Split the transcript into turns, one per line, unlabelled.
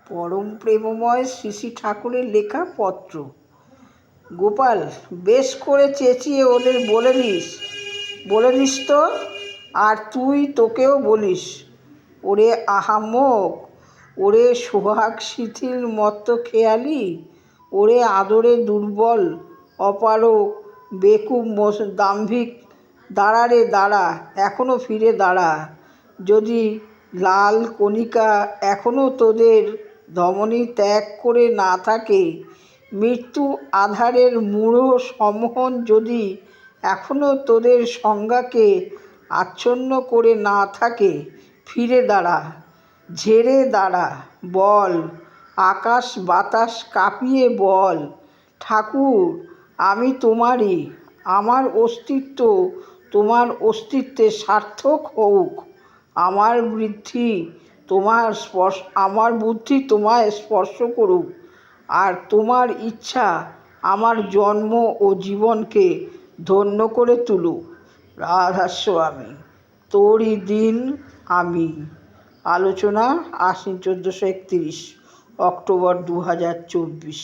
পরম প্রেমময় শ্রী শ্রী ঠাকুরের লেখা পত্র। গোপাল, বেশ করে চেঁচিয়ে ওদের বলে নিস তো, আর তুই তোকেও বলিস। ওরে আহাম্মক, ওরে সোহাগ শিথিল মত্ত খেয়ালি, ওরে আদরে দুর্বল অপারক বেকুব দাম্ভিক, দাঁড়া রে দাঁড়া, এখনো ফিরে দাঁড়া। যদি লাল কণিকা এখনো তোদের ধমনী ত্যাগ করে না থাকে, মৃত্যু আধারের মূঢ় সম্মোহন যদি এখনো তোদের সংজ্ঞাকে আচ্ছন্ন করে না থাকে, ফিরে দাঁড়া, ঝেড়ে দাঁড়া, বল, আকাশ বাতাস কাঁপিয়ে বল, ঠাকুর আমি তোমারই, আমার অস্তিত্ব তোমার অস্তিত্বে সার্থক হোক, আমার বুদ্ধি তোমায় স্পর্শ করুক, আর তোমার ইচ্ছা আমার জন্ম ও জীবনকে ধন্য করে তুলুক। রাধাস্বামী, তোরই দিন আমি। আলোচনা 1431 অক্টোবর 2024।